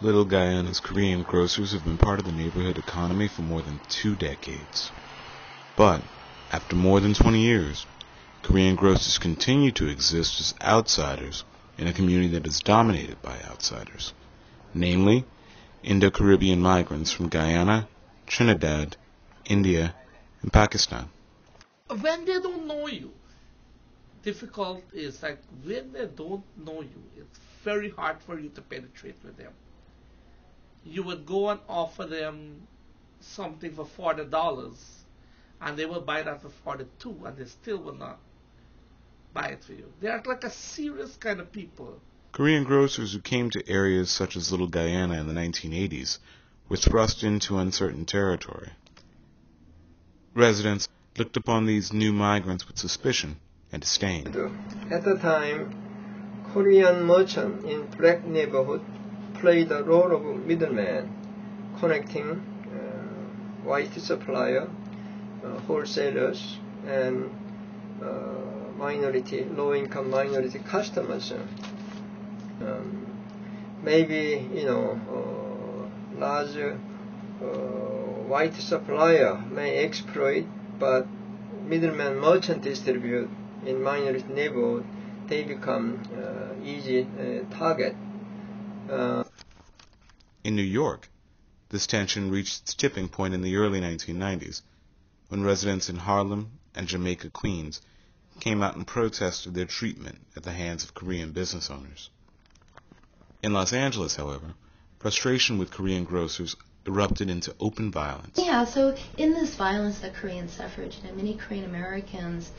Little Guyana's Korean grocers have been part of the neighborhood economy for more than 2 decades. But, after more than 20 years, Korean grocers continue to exist as outsiders in a community that is dominated by outsiders, namely Indo-Caribbean migrants from Guyana, Trinidad, India, and Pakistan. When they don't know you, difficult is like when they don't know you, it's very hard for you to penetrate with them. You would go and offer them something for $40, and they will buy that for 42, and they still will not buy it for you. They are like a serious kind of people. Korean grocers who came to areas such as Little Guyana in the 1980s were thrust into uncertain territory. Residents looked upon these new migrants with suspicion and disdain. At the time, Korean merchants in black neighborhood played the role of middleman, connecting white supplier, wholesalers, and low-income minority customers. Maybe large white supplier may exploit, but middleman merchant distribute in minority neighborhood, they become easy target. In New York, this tension reached its tipping point in the early 1990s, when residents in Harlem and Jamaica, Queens, came out and protested their treatment at the hands of Korean business owners. In Los Angeles, however, frustration with Korean grocers erupted into open violence. Yeah, so in this violence that Koreans suffered, many Korean Americans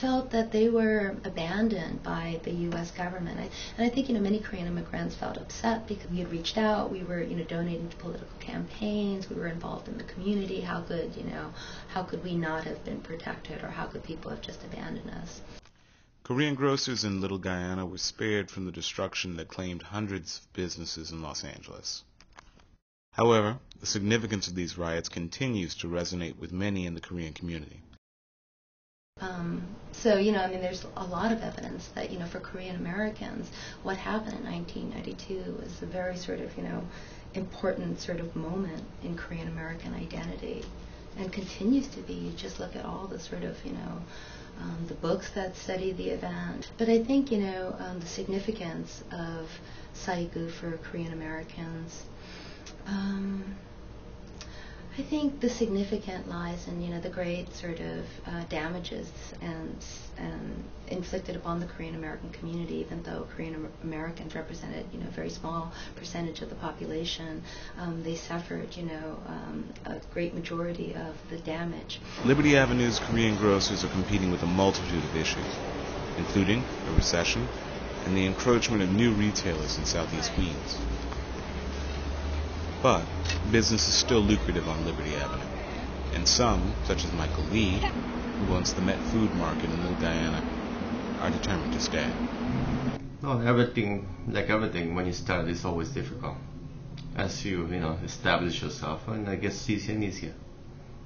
felt that they were abandoned by the U.S. government. And I think, many Korean immigrants felt upset because we had reached out, we were, donating to political campaigns, we were involved in the community. How could we not have been protected, or how could people have just abandoned us? Korean grocers in Little Guyana were spared from the destruction that claimed hundreds of businesses in Los Angeles. However, the significance of these riots continues to resonate with many in the Korean community. There's a lot of evidence that, for Korean Americans, what happened in 1992 was a very important moment in Korean American identity, and continues to be. You just look at all the the books that study the event. But I think, the significance of Saigu for Korean Americans, I think the significance lies in, the great damages and inflicted upon the Korean American community, even though Korean Americans represented, a very small percentage of the population. They suffered, a great majority of the damage. Liberty Avenue's Korean grocers are competing with a multitude of issues, including a recession and the encroachment of new retailers in Southeast Queens. But business is still lucrative on Liberty Avenue, and some, such as Michael Lee, who owns the Met Food Market in Little Guyana, are determined to stay. Well, everything, when you start, is always difficult. As you, establish yourself, and I guess it's easier and easier.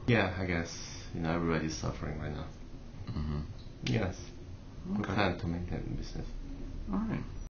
Yeah, I guess, everybody's suffering right now. Mm-hmm. Yes. Okay. We plan to maintain the business. All right.